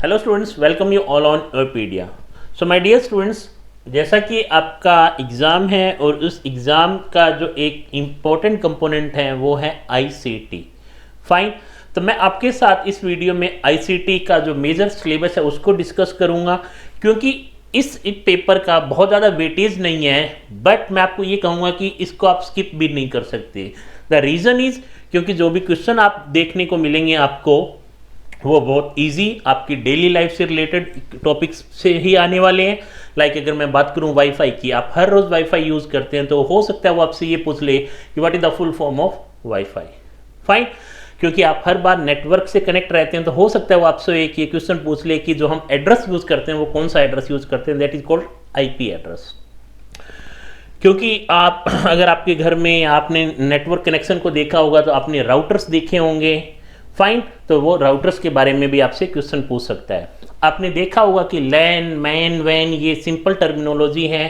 Hello students, welcome you all on अर्पीडिया। So my dear students, जैसा कि आपका एग्ज़ाम है और उस एग्ज़ाम का जो एक इम्पॉर्टेंट कंपोनेंट है वो है आईसीटी। फाइन। तो मैं आपके साथ इस वीडियो में आईसीटी का जो मेजर सिलेबस है उसको डिस्कस करूंगा, क्योंकि इस पेपर का बहुत ज़्यादा वेटेज नहीं है, बट मैं आपको ये कहूँगा कि इसको आप स्किप भी नहीं कर सकते। द रीज़न इज़ क्योंकि जो भी क्वेश्चन आप देखने को मिलेंगे आपको वो बहुत इजी आपकी डेली लाइफ से रिलेटेड टॉपिक्स से ही आने वाले हैं। लाइक अगर मैं बात करूं वाईफाई की, आप हर रोज़ वाईफाई यूज़ करते हैं, तो हो सकता है वो आपसे ये पूछ ले कि what is the full form of wifi. Fine. क्योंकि आप हर बार नेटवर्क से कनेक्ट रहते हैं, तो हो सकता है वो आपसे एक ये क्वेश्चन पूछ ले कि जो हम एड्रेस यूज़ करते हैं वो कौन सा एड्रेस यूज़ करते हैं, that is called IP address. क्योंकि आप अगर आपके घर में आपने नेटवर्क कनेक्शन को देखा होगा तो आपने राउटर्स देखे होंगे। फाइन। तो वो राउटर्स के बारे में भी आपसे क्वेश्चन पूछ सकता है। आपने देखा होगा कि लैन, मैन, वैन ये सिंपल टर्मिनोलॉजी है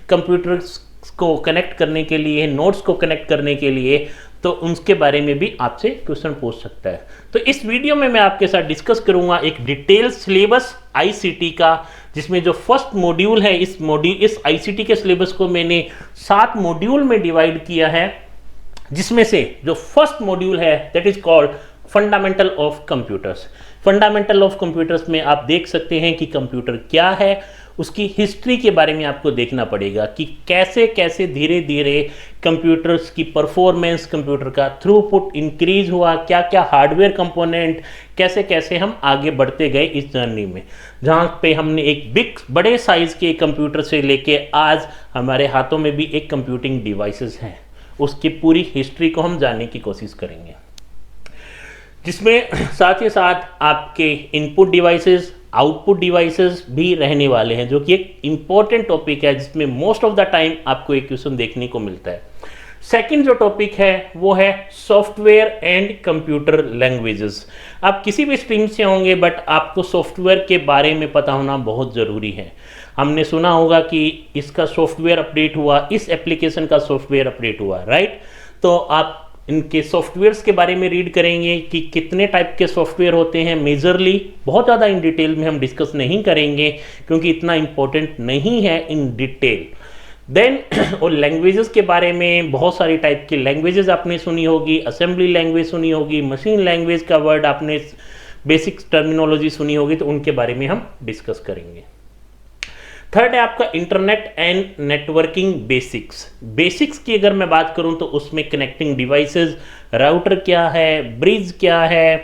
कंप्यूटर्स को कनेक्ट करने के लिए, नोड्स को कनेक्ट करने के लिए, तो उनके बारे में भी आपसे क्वेश्चन पूछ सकता है। तो इस वीडियो में मैं आपके साथ डिस्कस करूंगा एक डिटेल सिलेबस आईसीटी का, जिसमें जो फर्स्ट मॉड्यूल है, इस आईसीटी के सिलेबस को मैंने 7 मॉड्यूल में डिवाइड किया है, जिसमें से जो फर्स्ट मॉड्यूल है that is called fundamental of computers. Fundamental of computers में आप देख सकते हैं कि कंप्यूटर क्या है, उसकी हिस्ट्री के बारे में आपको देखना पड़ेगा कि कैसे कैसे धीरे धीरे कंप्यूटर्स की परफॉर्मेंस, कंप्यूटर का थ्रूपुट इंक्रीज हुआ, क्या क्या हार्डवेयर कंपोनेंट, कैसे कैसे हम आगे बढ़ते गए इस जर्नी में, जहाँ पे हमने एक बड़े साइज के कंप्यूटर से लेके आज हमारे हाथों में भी एक कंप्यूटिंग डिवाइसेस हैं, उसकी पूरी हिस्ट्री को हम जानने की कोशिश करेंगे, जिसमें साथ ही साथ आपके इनपुट डिवाइसेस, आउटपुट डिवाइसेस भी रहने वाले हैं, जो कि एक इंपॉर्टेंट टॉपिक है, जिसमें मोस्ट ऑफ द टाइम आपको एक क्वेश्चन देखने को मिलता है। सेकंड जो टॉपिक है वो है सॉफ्टवेयर एंड कंप्यूटर लैंग्वेजेस। आप किसी भी स्ट्रीम से होंगे, बट आपको सॉफ्टवेयर के बारे में पता होना बहुत ज़रूरी है। हमने सुना होगा कि इसका सॉफ्टवेयर अपडेट हुआ, इस एप्लीकेशन का सॉफ्टवेयर अपडेट हुआ, राइट। तो आप इनके सॉफ्टवेयर्स के बारे में रीड करेंगे कि कितने टाइप के सॉफ्टवेयर होते हैं। मेजरली बहुत ज़्यादा इन डिटेल में हम डिस्कस नहीं करेंगे, क्योंकि इतना इम्पोर्टेंट नहीं है इन डिटेल। देन और लैंग्वेजेस के बारे में बहुत सारी टाइप की लैंग्वेजेस आपने सुनी होगी, असेंबली लैंग्वेज सुनी होगी, मशीन लैंग्वेज का वर्ड आपने बेसिक टर्मिनोलॉजी सुनी होगी, तो उनके बारे में हम डिस्कस करेंगे। थर्ड है आपका internet and networking basics. Basics की अगर मैं बात करूं तो उसमें कनेक्टिंग डिवाइसेस, राउटर क्या है, ब्रिज क्या है,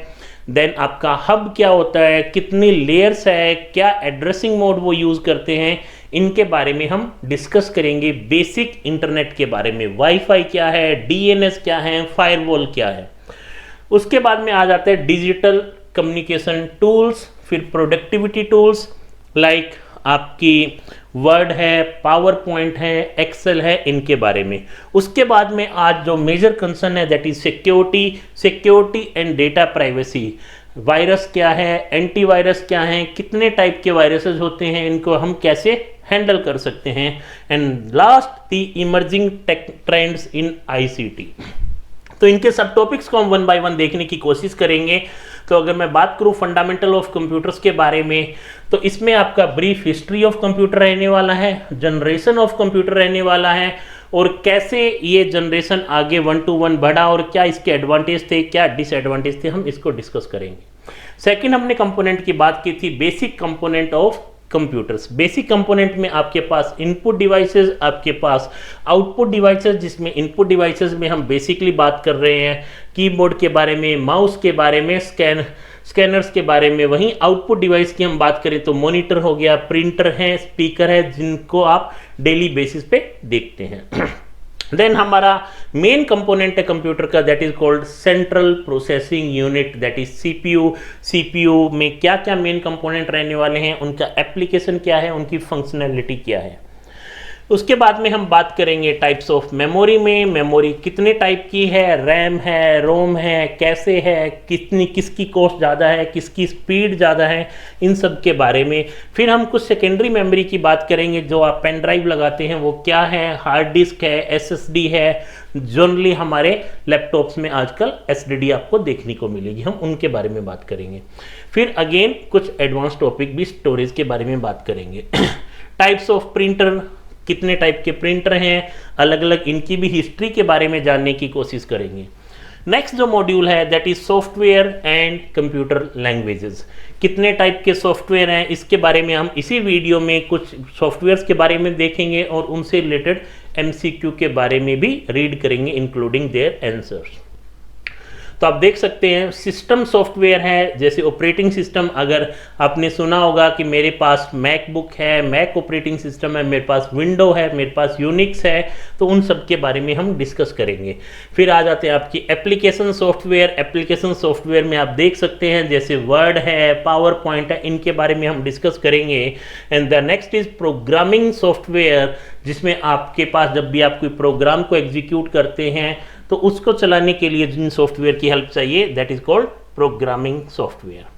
देन आपका हब क्या होता है, कितनी लेयर्स है, क्या एड्रेसिंग मोड वो यूज़ करते हैं, इनके बारे में हम डिस्कस करेंगे। बेसिक इंटरनेट के बारे में, वाईफाई क्या है, डीएनएस क्या है, फायरवॉल क्या है। उसके बाद में आ जाते हैं डिजिटल कम्युनिकेशन टूल्स, फिर प्रोडक्टिविटी टूल्स लाइक आपकी वर्ड है, पावर पॉइंट है, एक्सेल है, इनके बारे में। उसके बाद में आज जो मेजर कंसर्न है that is security and data privacy. Virus क्या है, एंटीवायरस क्या है, कितने टाइप के वायरसेस होते हैं, इनको हम कैसे हैंडल कर सकते हैं, and last the emerging take trends in ICT. तो इनके सब टॉपिक्स को हम 1 बाय 1 देखने की कोशिश करेंगे। तो अगर मैं बात करूं फंडामेंटल ऑफ कंप्यूटर्स के बारे में, तो इसमें आपका ब्रीफ हिस्ट्री ऑफ कंप्यूटर रहने वाला है, जनरेशन ऑफ कंप्यूटर रहने वाला है, और कैसे ये जनरेशन आगे 1 to 1 बढ़ा और क्या इसके एडवांटेज थे, क्या डिसएडवांटेज थे, हम इसको डिस्कस करेंगे। सेकेंड हमने कंपोनेंट की बात की थी, basic component of computers. Basic component में आपके पास इनपुट डिवाइसेस, आपके पास आउटपुट डिवाइसेस, जिसमें इनपुट डिवाइसेस में हम बेसिकली बात कर रहे हैं कीबोर्ड के बारे में, माउस के बारे में, स्कैनर्स के बारे में। वहीं आउटपुट डिवाइस की हम बात करें तो मॉनिटर हो गया, प्रिंटर है, स्पीकर है, जिनको आप डेली बेसिस पे देखते हैं। देन हमारा मेन कंपोनेंट है कंप्यूटर का, that is called central processing unit, that is CPU. CPU में क्या क्या मेन कंपोनेंट रहने वाले हैं, उनका एप्लीकेशन क्या है, उनकी फंक्शनैलिटी क्या है। उसके बाद में हम बात करेंगे टाइप्स ऑफ मेमोरी में, मेमोरी कितने टाइप की है, रैम है, रोम है, कैसे है, कितनी, किसकी कॉस्ट ज़्यादा है, किसकी स्पीड ज़्यादा है, इन सब के बारे में। फिर हम कुछ सेकेंडरी मेमोरी की बात करेंगे, जो आप पेन ड्राइव लगाते हैं वो क्या है, हार्ड डिस्क है, एसएसडी है, जनरली हमारे लैपटॉप्स में आजकल एसडीडी आपको देखने को मिलेगी, हम उनके बारे में बात करेंगे। फिर अगेन कुछ एडवांस टॉपिक भी स्टोरेज के बारे में बात करेंगे। टाइप्स ऑफ प्रिंटर, कितने टाइप के प्रिंटर हैं, अलग अलग इनकी भी हिस्ट्री के बारे में जानने की कोशिश करेंगे। नेक्स्ट जो मॉड्यूल है that is software and computer languages, कितने टाइप के सॉफ्टवेयर हैं, इसके बारे में हम इसी वीडियो में कुछ सॉफ्टवेयर्स के बारे में देखेंगे और उनसे रिलेटेड एमसीक्यू के बारे में भी रीड करेंगे इंक्लूडिंग देयर आंसर्स। तो आप देख सकते हैं सिस्टम सॉफ्टवेयर है, जैसे ऑपरेटिंग सिस्टम, अगर आपने सुना होगा कि मेरे पास मैकबुक है, मैक ऑपरेटिंग सिस्टम है, मेरे पास विंडो है, मेरे पास यूनिक्स है, तो उन सब के बारे में हम डिस्कस करेंगे। फिर आ जाते हैं आपकी एप्लीकेशन सॉफ्टवेयर। एप्लीकेशन सॉफ्टवेयर में आप देख सकते हैं जैसे वर्ड है, पावर पॉइंट है, इनके बारे में हम डिस्कस करेंगे। And the next is programming software, जिसमें आपके पास जब भी आप कोई प्रोग्राम को एग्जीक्यूट करते हैं तो उसको चलाने के लिए जिन सॉफ्टवेयर की हेल्प चाहिए that is called programming software.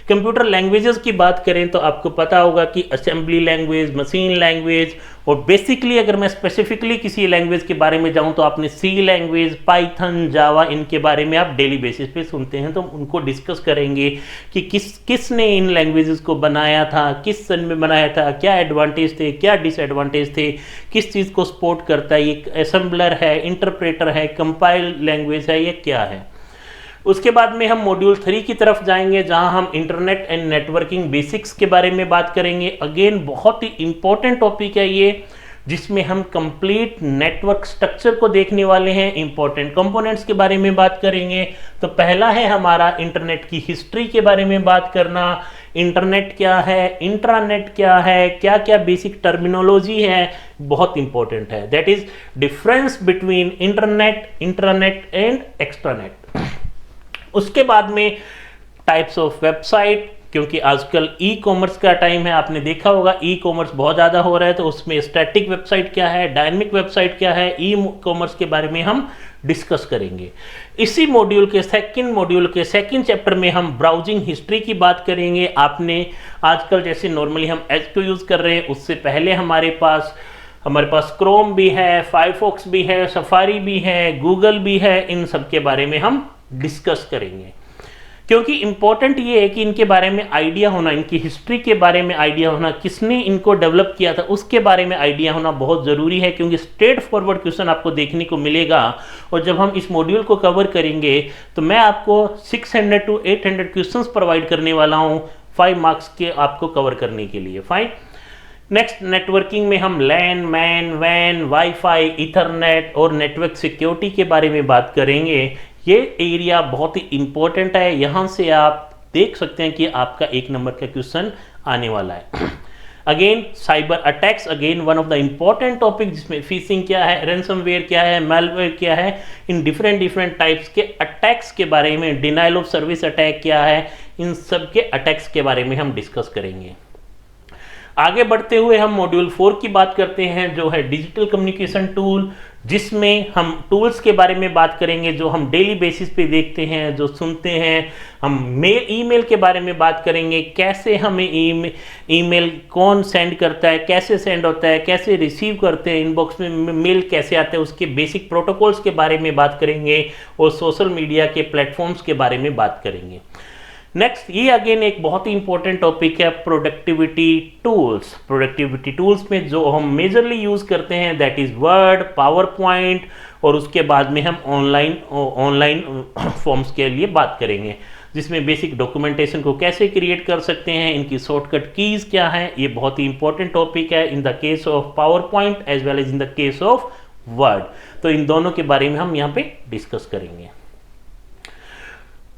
Computer languages की बात करें तो आपको पता होगा कि असेंबली लैंग्वेज, मशीन लैंग्वेज, और बेसिकली अगर मैं स्पेसिफिकली किसी लैंग्वेज के बारे में जाऊं तो आपने सी लैंग्वेज, पाइथन, जावा, इनके बारे में आप डेली बेसिस पे सुनते हैं, तो उनको डिस्कस करेंगे कि किसने इन लैंग्वेजेस को बनाया था, किस सन में बनाया था, क्या एडवांटेज थे, क्या डिसएडवांटेज थे, किस चीज़ को सपोर्ट करता है, ये असेंबलर है, इंटरप्रेटर है, कंपाइल लैंग्वेज है, ये क्या है। उसके बाद में हम मॉड्यूल 3 की तरफ जाएंगे, जहां हम इंटरनेट एंड नेटवर्किंग बेसिक्स के बारे में बात करेंगे। अगेन बहुत ही इंपॉर्टेंट टॉपिक है ये, जिसमें हम कंप्लीट नेटवर्क स्ट्रक्चर को देखने वाले हैं, इंपॉर्टेंट कंपोनेंट्स के बारे में बात करेंगे। तो पहला है हमारा इंटरनेट की हिस्ट्री के बारे में बात करना, इंटरनेट क्या है, इंट्रानेट क्या है, क्या क्या बेसिक टर्मिनोलॉजी है, बहुत इंपॉर्टेंट है। That is difference between internet, intranet and extranet. उसके बाद में टाइप्स ऑफ वेबसाइट, क्योंकि आजकल ई कॉमर्स का टाइम है, आपने देखा होगा ई कॉमर्स बहुत ज़्यादा हो रहा है, तो उसमें स्टैटिक वेबसाइट क्या है, डायनेमिक वेबसाइट क्या है, ई कॉमर्स के बारे में हम डिस्कस करेंगे। इसी मॉड्यूल के सेकंड चैप्टर में हम ब्राउजिंग हिस्ट्री की बात करेंगे। आपने आजकल जैसे नॉर्मली हम एज को यूज़ कर रहे हैं, उससे पहले हमारे पास क्रोम भी है, फायरफॉक्स भी है, सफारी भी है, गूगल भी है, इन सब के बारे में हम डिस्कस करेंगे। क्योंकि इंपॉर्टेंट ये है कि इनके बारे में आइडिया होना, इनकी हिस्ट्री के बारे में आइडिया होना, किसने इनको डेवलप किया था उसके बारे में आइडिया होना बहुत ज़रूरी है, क्योंकि स्ट्रेट फॉरवर्ड क्वेश्चन आपको देखने को मिलेगा। और जब हम इस मॉड्यूल को कवर करेंगे तो मैं आपको 600 to 800 क्वेश्चंस प्रोवाइड करने वाला हूँ 5 मार्क्स के आपको कवर करने के लिए। फाइन। नेक्स्ट, नेटवर्किंग में हम लैन, मैन, वैन, वाईफाई, इथरनेट और नेटवर्क सिक्योरिटी के बारे में बात करेंगे। ये एरिया बहुत ही इंपॉर्टेंट है, यहाँ से आप देख सकते हैं कि आपका 1 नंबर का क्वेश्चन आने वाला है। Again cyber attacks, again one of the important topic, जिसमें फिशिंग क्या है, रैंसमवेयर क्या है, मैलवेयर क्या है, इन डिफरेंट टाइप्स के अटैक्स के बारे में, डिनाइल ऑफ सर्विस अटैक क्या है, इन सब के अटैक्स के बारे में हम डिस्कस करेंगे। आगे बढ़ते हुए हम मॉड्यूल 4 की बात करते हैं, जो है डिजिटल कम्युनिकेशन टूल, जिसमें हम टूल्स के बारे में बात करेंगे जो हम डेली बेसिस पे देखते हैं, जो सुनते हैं। हम ईमेल के बारे में बात करेंगे, कैसे हमें ईमेल कौन सेंड करता है, कैसे सेंड होता है, कैसे रिसीव करते हैं, इनबॉक्स में मेल कैसे आते हैं, उसके बेसिक प्रोटोकॉल्स के बारे में बात करेंगे, और सोशल मीडिया के प्लेटफॉर्म्स के बारे में बात करेंगे। नेक्स्ट, ये अगेन एक बहुत ही इंपॉर्टेंट टॉपिक है, प्रोडक्टिविटी टूल्स। प्रोडक्टिविटी टूल्स में जो हम मेजरली यूज़ करते हैं that is word, power point, और उसके बाद में हम ऑनलाइन फॉर्म्स के लिए बात करेंगे, जिसमें बेसिक डॉक्यूमेंटेशन को कैसे क्रिएट कर सकते हैं, इनकी शॉर्टकट कीज़ क्या हैं। ये बहुत ही इंपॉर्टेंट टॉपिक है in the case of PowerPoint as well as in the case of Word. तो इन दोनों के बारे में हम यहाँ पे डिस्कस करेंगे।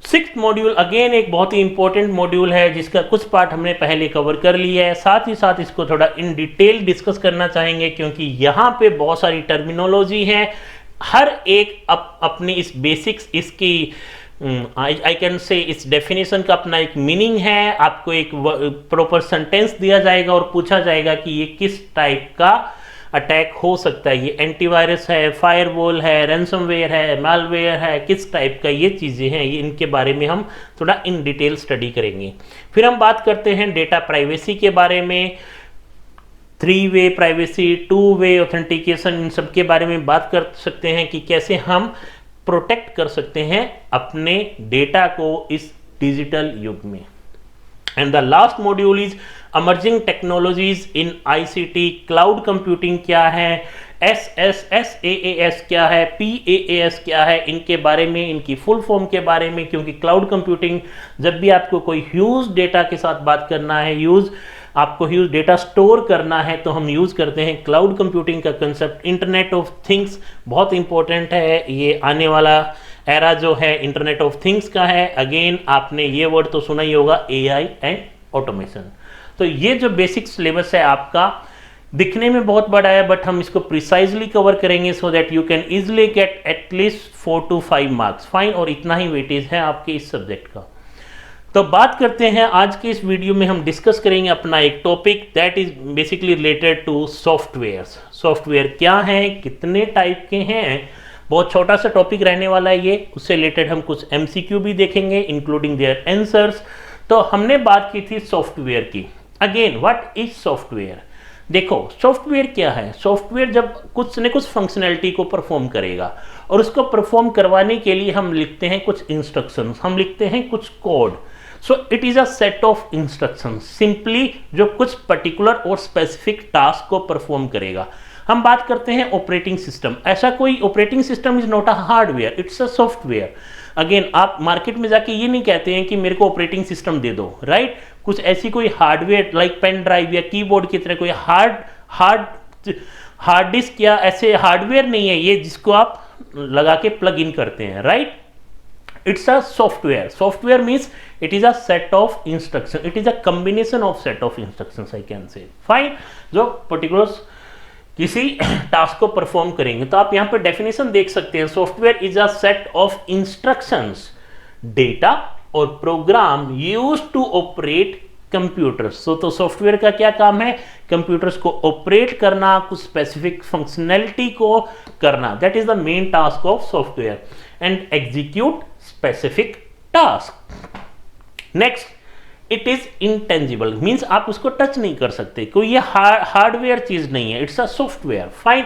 6th मॉड्यूल अगेन एक बहुत ही इंपॉर्टेंट मॉड्यूल है, जिसका कुछ पार्ट हमने पहले कवर कर लिया है, साथ ही साथ इसको थोड़ा इन डिटेल डिस्कस करना चाहेंगे, क्योंकि यहाँ पे बहुत सारी टर्मिनोलॉजी है। हर एक अपनी इस बेसिक्स, इसकी आई कैन से इस डेफिनेशन का अपना एक मीनिंग है। आपको एक प्रॉपर सेंटेंस दिया जाएगा और पूछा जाएगा कि ये किस टाइप का अटैक हो सकता है। ये एंटीवायरस है, फायरवॉल है, रैंसमवेयर है, मालवेयर है, किस टाइप का ये चीज़ें हैं, ये इनके बारे में हम थोड़ा इन डिटेल स्टडी करेंगे। फिर हम बात करते हैं डेटा प्राइवेसी के बारे में, 3 वे प्राइवेसी, 2 वे ऑथेंटिकेशन, इन सब के बारे में बात कर सकते हैं कि कैसे हम प्रोटेक्ट कर सकते हैं अपने डेटा को इस डिजिटल युग में। And the last module is emerging technologies in ICT, cloud computing क्या है, SaaS क्या है, PaaS क्या है, इनके बारे में, इनकी फुल फॉर्म के बारे में, क्योंकि क्लाउड कंप्यूटिंग जब भी आपको कोई ह्यूज डेटा के साथ बात करना है, आपको ह्यूज डेटा स्टोर करना है, तो हम यूज करते हैं क्लाउड कंप्यूटिंग का कंसेप्ट। इंटरनेट ऑफ थिंग्स बहुत इंपॉर्टेंट है, ये आने वाला एरा जो है इंटरनेट ऑफ थिंग्स का है। अगेन आपने ये वर्ड तो सुना ही होगा, AI एंड ऑटोमेशन। तो ये जो बेसिक सिलेबस है आपका, दिखने में बहुत बड़ा है, बट हम इसको प्रिसाइजली कवर करेंगे so that you can easily get at least 4 to 5 marks, fine. और इतना ही वेटेज है आपके इस सब्जेक्ट का। तो बात करते हैं, आज के इस वीडियो में हम डिस्कस करेंगे अपना एक topic that is basically related to softwares. Software क्या है, कितने टाइप के हैं, बहुत छोटा सा टॉपिक रहने वाला है ये। उससे रिलेटेड हम कुछ MCQ भी देखेंगे इंक्लूडिंग देयर आंसर्स। तो हमने बात की थी सॉफ्टवेयर की। Again what is software? देखो सॉफ्टवेयर क्या है, सॉफ्टवेयर जब कुछ न कुछ फंक्शनैलिटी को परफॉर्म करेगा, और उसको परफॉर्म करवाने के लिए हम लिखते हैं कुछ इंस्ट्रक्शंस, हम लिखते हैं कुछ code. So it is a set of instructions simply, जो कुछ पर्टिकुलर और स्पेसिफिक टास्क को परफॉर्म करेगा। हम बात करते हैं ऑपरेटिंग सिस्टम। ऐसा कोई operating system is not a hardware, it's a software. Again आप मार्केट में जाके ये नहीं कहते हैं कि मेरे को ऑपरेटिंग सिस्टम दे दो, राइट? कुछ ऐसी कोई हार्डवेयर लाइक पेन ड्राइव या कीबोर्ड की तरह कोई हार्ड डिस्क या ऐसे हार्डवेयर नहीं है ये, जिसको आप लगा के प्लग इन करते हैं, right? It's a software. Software means it is a set of instructions. It is a combination of set of instructions, I can say. Fine. जो particular किसी टास्क को परफॉर्म करेंगे, तो आप यहाँ पर डेफिनेशन देख सकते हैं। Software is a set of instructions, data और program used to operate computers. तो सॉफ्टवेयर का क्या काम है? कंप्यूटर्स को ऑपरेट करना, कुछ स्पेसिफिक फंक्शनैलिटी को करना। That is the main task of software and execute specific task. Next, it is intangible, means आप उसको टच नहीं कर सकते, कोई ये हार्डवेयर चीज नहीं है, it's a software, fine.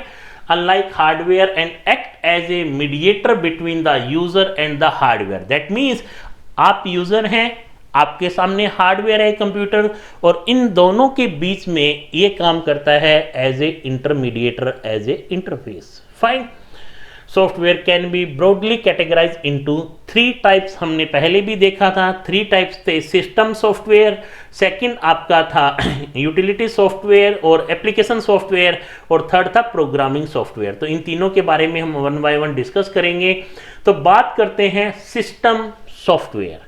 Unlike hardware and act as a mediator between the user and the hardware. That means आप यूजर हैं, आपके सामने हार्डवेयर है कंप्यूटर, और इन दोनों के बीच में ये काम करता है as a intermediator, as a interface, fine. Software can be broadly categorize into 3 types. हमने पहले भी देखा था, 3 टाइप्स थे। सिस्टम सॉफ्टवेयर, सेकंड आपका था यूटिलिटी सॉफ्टवेयर और एप्लीकेशन सॉफ्टवेयर, और थर्ड था प्रोग्रामिंग सॉफ्टवेयर। तो इन तीनों के बारे में हम 1 by 1 डिस्कस करेंगे। तो बात करते हैं सिस्टम सॉफ्टवेयर।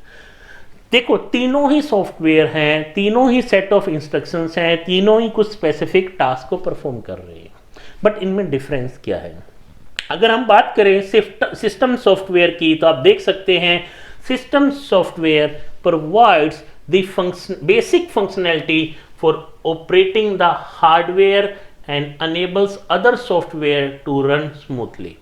देखो तीनों ही सॉफ्टवेयर हैं, तीनों ही सेट ऑफ इंस्ट्रक्शंस हैं, तीनों ही कुछ स्पेसिफिक टास्क को परफॉर्म कर रहे हैं, बट इनमें डिफरेंस क्या है? अगर हम बात करें सिस्टम सॉफ्टवेयर की, तो आप देख सकते हैं system software provides the basic functionality for operating the hardware and enables other software to run smoothly.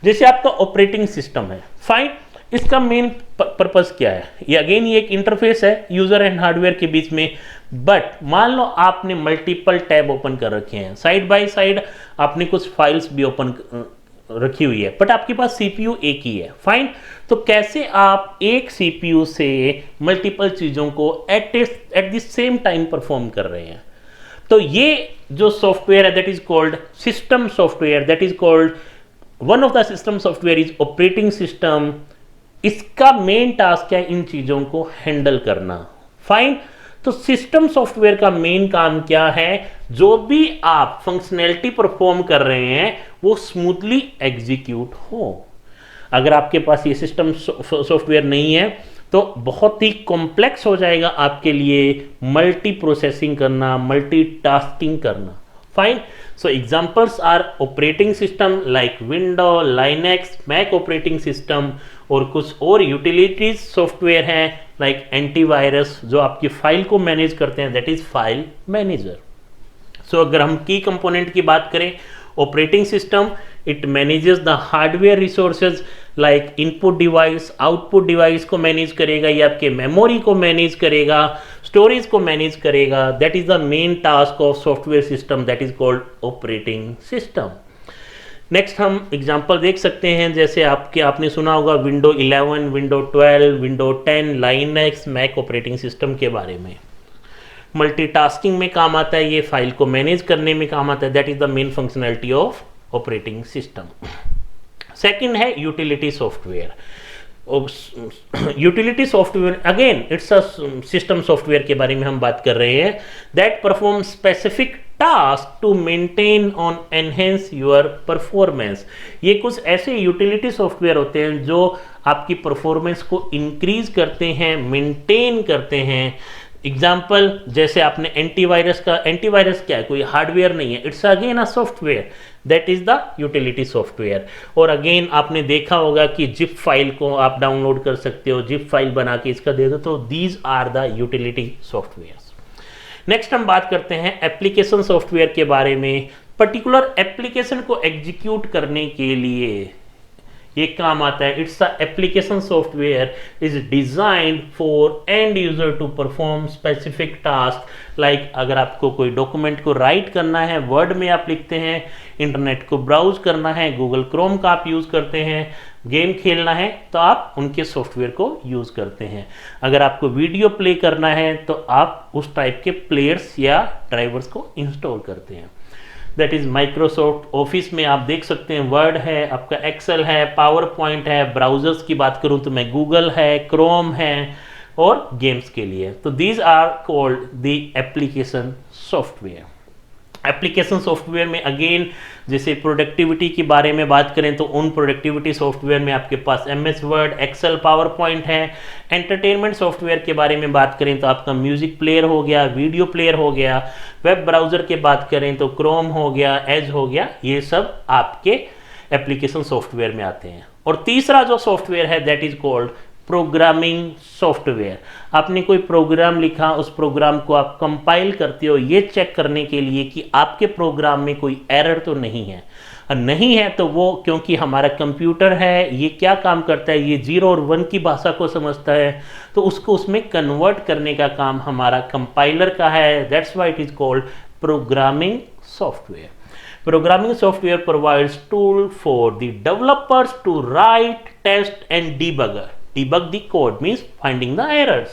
जैसे आपका ऑपरेटिंग सिस्टम है, फाइन, इसका मेन पर्पस क्या है? ये अगेन ये एक इंटरफेस है यूजर एंड हार्डवेयर के बीच में। बट मान लो आपने मल्टीपल टैब ओपन कर रखे हैं, साइड बाय साइड आपने कुछ फाइल्स भी ओपन रखी हुई है, बट आपके पास CPU एक ही है, फाइन। तो कैसे आप एक CPU से मल्टीपल चीजों को at the same time perform कर रहे हैं? तो ये जो सॉफ्टवेयर है that is called system software, that is called one of the system software is operating system. इसका मेन टास्क है इन चीजों को हैंडल करना, फाइन। तो सिस्टम सॉफ्टवेयर का मेन काम क्या है? जो भी आप फंक्शनैलिटी परफॉर्म कर रहे हैं वो स्मूथली एग्जीक्यूट हो। अगर आपके पास ये सिस्टम सॉफ्टवेयर नहीं है तो बहुत ही कॉम्प्लेक्स हो जाएगा आपके लिए मल्टी प्रोसेसिंग करना, मल्टीटास्किंग करना, fine. So examples are operating system like Window, Linux, Mac operating system, और कुछ और यूटिलिटीज सॉफ्टवेयर हैं लाइक एंटीवायरस जो आपकी फाइल को मैनेज करते हैं, that is file manager. So अगर हम की कंपोनेंट की बात करें, operating system it manages the hardware resources like input device, output device को मैनेज करेगा, ये आपके मेमोरी को मैनेज करेगा, स्टोरेज को मैनेज करेगा। That is the main task of software system, that is called operating system. Next हम example देख सकते हैं, जैसे आपने सुना होगा Window 11, Window 12, Window 10, Linux, Mac operating system के बारे में। मल्टीटास्किंग में काम आता है, ये फाइल को मैनेज करने में काम आता है। That is the main functionality of operating system. Second है utility software. Utility software again it's a system software के बारे में हम बात कर रहे हैं। That perform specific task to maintain on enhance your performance. ये कुछ ऐसे यूटिलिटी सॉफ्टवेयर होते हैं जो आपकी परफॉर्मेंस को इंक्रीज करते हैं, मेंटेन करते हैं। एग्जाम्पल जैसे आपने एंटीवायरस का, एंटीवायरस क्या है, कोई हार्डवेयर नहीं है, it's again a software, that is the utility software. और अगेन आपने देखा होगा कि जिप फाइल को आप डाउनलोड कर सकते हो, जिप फाइल बना के इसका दे दो, तो these are the utility softwares. Next हम बात करते हैं एप्लीकेशन सॉफ्टवेयर के बारे में। पर्टिकुलर एप्लीकेशन को एग्जीक्यूट करने के लिए ये काम आता है। It's a application software is designed for end user to perform specific task. Like अगर आपको कोई डॉक्यूमेंट को राइट करना है, वर्ड में आप लिखते हैं, इंटरनेट को ब्राउज करना है, गूगल क्रोम का आप यूज करते हैं, गेम खेलना है तो आप उनके सॉफ्टवेयर को यूज करते हैं। अगर आपको वीडियो प्ले करना है तो आप उस टाइप के प्लेयर्स या ड्राइवर्स को इंस्टॉल करते हैं। दैट इज माइक्रोसॉफ्ट ऑफिस में आप देख सकते हैं वर्ड है, आपका एक्सेल है, पावर पॉइंट है। ब्राउजर्स की बात करूं तो मैं गूगल है, क्रोम है और गेम्स के लिए। तो these are called the application software. Application software में अगेन जैसे प्रोडक्टिविटी के बारे में बात करें तो उन प्रोडक्टिविटी सॉफ्टवेयर में आपके पास MS Word, Excel, PowerPoint है। एंटरटेनमेंट सॉफ्टवेयर के बारे में बात करें तो आपका म्यूजिक प्लेयर हो गया, वीडियो प्लेयर हो गया। वेब ब्राउजर की बात करें तो क्रोम हो गया, एज हो गया, ये सब आपके एप्लीकेशन सॉफ्टवेयर में आते हैं। और तीसरा जो सॉफ्टवेयर है that is called programming software. आपने कोई प्रोग्राम लिखा, उस प्रोग्राम को आप कंपाइल करते हो ये चेक करने के लिए कि आपके प्रोग्राम में कोई एरर तो नहीं है। नहीं है तो वो, क्योंकि हमारा कंप्यूटर है, ये क्या काम करता है, ये 0 और 1 की भाषा को समझता है, तो उसको उसमें कन्वर्ट करने का काम हमारा कंपाइलर का है। That's why it is called programming software. Programming software provides tool for the developers to write, test and debug the code means finding the errors.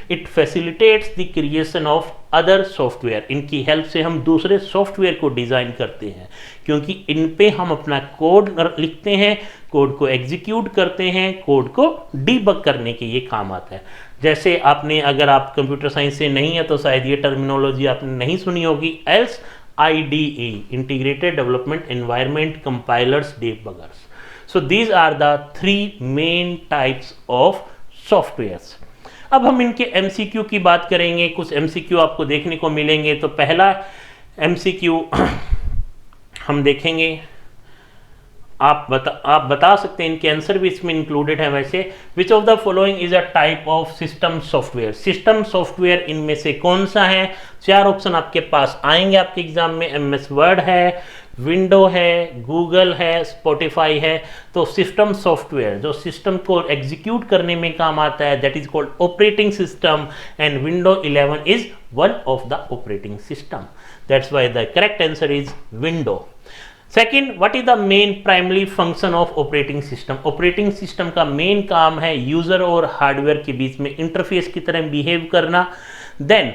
It facilitates the creation of other software. इनकी help से हम दूसरे software को design करते हैं, क्योंकि इन पे हम अपना कोड लिखते हैं, कोड को एग्जीक्यूट करते हैं, कोड को डीबग करने के ये काम आता है। जैसे आपने, अगर आप कंप्यूटर साइंस से नहीं है तो शायद ये टर्मिनोलॉजी आपने नहीं सुनी होगी, else IDE, Integrated Development Environment Compilers, Debuggers. So these are the 3 main types of softwares. अब हम इनके MCQ की बात करेंगे। कुछ MCQ आपको देखने को मिलेंगे। तो पहला MCQ हम देखेंगे, आप बता सकते हैं, इनके आंसर भी इसमें इंक्लूडेड है। वैसे विच of the following is a type of system software. System software इनमें से कौन सा है? 4 ऑप्शन आपके पास आएंगे आपके एग्जाम में। MS वर्ड है, विंडो है, गूगल है, स्पॉटिफाई है। तो सिस्टम सॉफ्टवेयर जो सिस्टम को एग्जीक्यूट करने में काम आता है that is called operating system, and window 11 is one of the operating system. That's why the correct answer is window. Second, what is the main primary function of operating system. Operating system का main काम है user और hardware के बीच में interface की तरह behave करना, then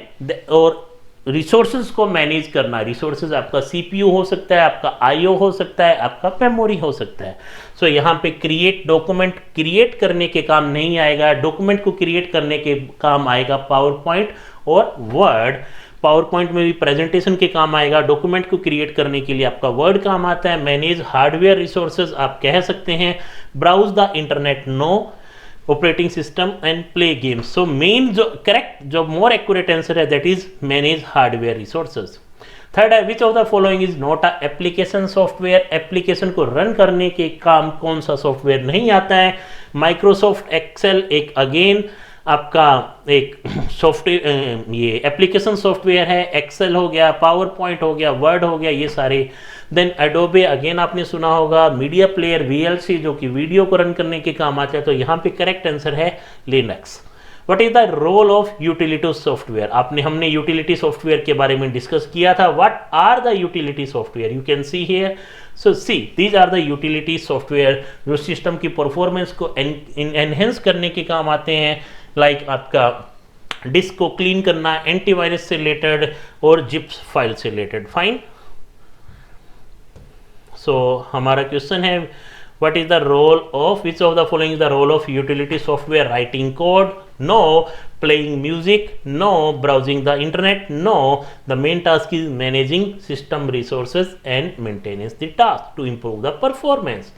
और रिसोर्सेज को मैनेज करना। रिसोर्सेज आपका CPU हो सकता है, आपका IO हो सकता है, आपका मेमोरी हो सकता है। सो यहाँ पे क्रिएट, डॉक्यूमेंट क्रिएट करने के काम नहीं आएगा, डॉक्यूमेंट को क्रिएट करने के काम आएगा पावर पॉइंट और वर्ड। पावर पॉइंट में भी प्रेजेंटेशन के काम आएगा, डॉक्यूमेंट को क्रिएट करने के लिए आपका वर्ड काम आता है। मैनेज हार्डवेयर रिसोर्सेज आप कह सकते हैं, browse the internet, no operating system and play games. So main जो करेक्ट, जो मोर एक्यूरेट आंसर है that is manage hardware resources. Third है, which of the following is not a application software. Application को run करने के काम कौन सा सॉफ्टवेयर नहीं आता है? माइक्रोसॉफ्ट एक्सेल एक अगेन आपका एक सॉफ्टवेयर, ये एप्लीकेशन सॉफ्टवेयर है, एक्सेल हो गया, पावर पॉइंट हो गया, वर्ड हो गया, ये सारे। देन एडोबे अगेन आपने सुना होगा, मीडिया प्लेयर VLC जो कि वीडियो को रन करने के काम आता है। तो यहाँ पे करेक्ट आंसर है Linux. What is the role of utility software? हमने यूटिलिटी सॉफ्टवेयर के बारे में डिस्कस किया था। What are the utility software? You can see here. So see these are the utility software जो सिस्टम की परफॉर्मेंस को एनहेंस करने के काम आते हैं। लाइक आपका डिस्क को क्लीन करना, एंटीवायरस से रिलेटेड और जिप्स फाइल से रिलेटेड। फाइन। सो हमारा क्वेश्चन है what is the role of, which of the following is the role of utility software? Writing code? No. Playing music? No. Browsing the internet? No. The main task is managing system resources and maintenance the task to improve the performance.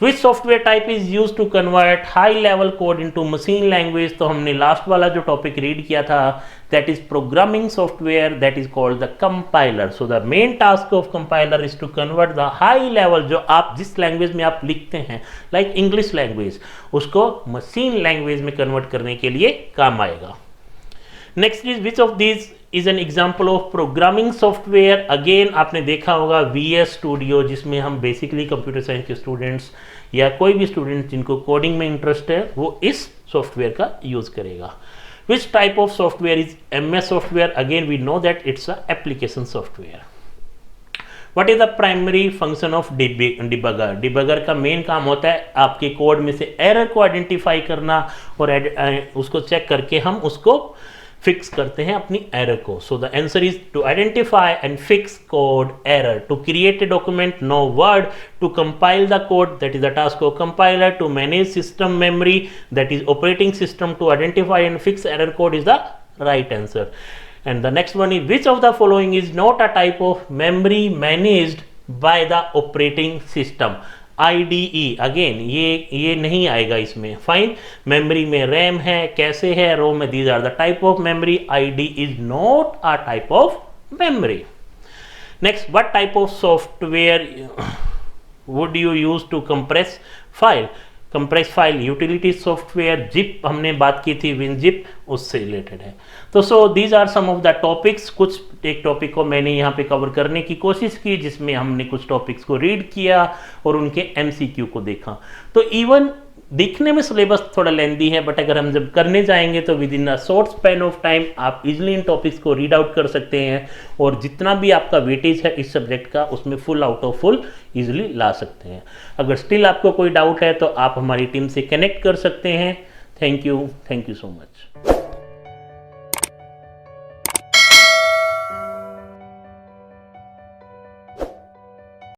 Which software type is used to convert high level code into machine language? तो हमने last वाला जो topic read किया था, that is programming software, that is called the compiler. So the main task of compiler is to convert the high level, जो आप जिस language में आप लिखते हैं, like English language, उसको मशीन लैंग्वेज में कन्वर्ट करने के लिए काम आएगा। Next is which of this is an example of programming software? Again आपने देखा होगा VS स्टूडियो, जिसमें हम बेसिकली कंप्यूटर साइंस के स्टूडेंट्स या कोई भी स्टूडेंट जिनको कोडिंग में इंटरेस्ट है वो इस सॉफ्टवेयर का यूज करेगा। Which type of software is MS software? Again we know that it's a application software. What is the primary function of debugger? Debugger का मेन काम होता है आपके कोड में से एरर को आइडेंटिफाई करना और उसको चेक करके हम उसको फिक्स करते हैं अपनी एरर को। So the answer is to identify and fix code error, to create a document, no Word, to compile the code, that is the task of compiler, to manage system memory, that is operating system, to identify and fix error code is the right answer. And the next one is which of the following is not a type of memory managed by the operating system? IDE again ये नहीं आएगा इसमें। Fine. Memory में RAM है, कैसे है, ROM में, these are the type of memory. IDE is not a type of memory. Next, what type of software would you use to compress file? Compress file utility software, zip हमने बात की थी, WinZip, उससे related है। तो so these are some of the topics. कुछ एक topic को मैंने यहाँ पे कवर करने की कोशिश की, जिसमें हमने कुछ टॉपिक्स को रीड किया और उनके MCQ को देखा। तो इवन दिखने में सिलेबस थोड़ा लेंदी है, बट अगर हम जब करने जाएंगे तो with in a short span of time आप इजिली इन टॉपिक्स को रीड आउट कर सकते हैं और जितना भी आपका वेटेज है इस सब्जेक्ट का उसमें full out of full easily ला सकते हैं। अगर स्टिल आपको कोई डाउट है तो आप हमारी टीम से कनेक्ट कर सकते हैं। Thank you so much.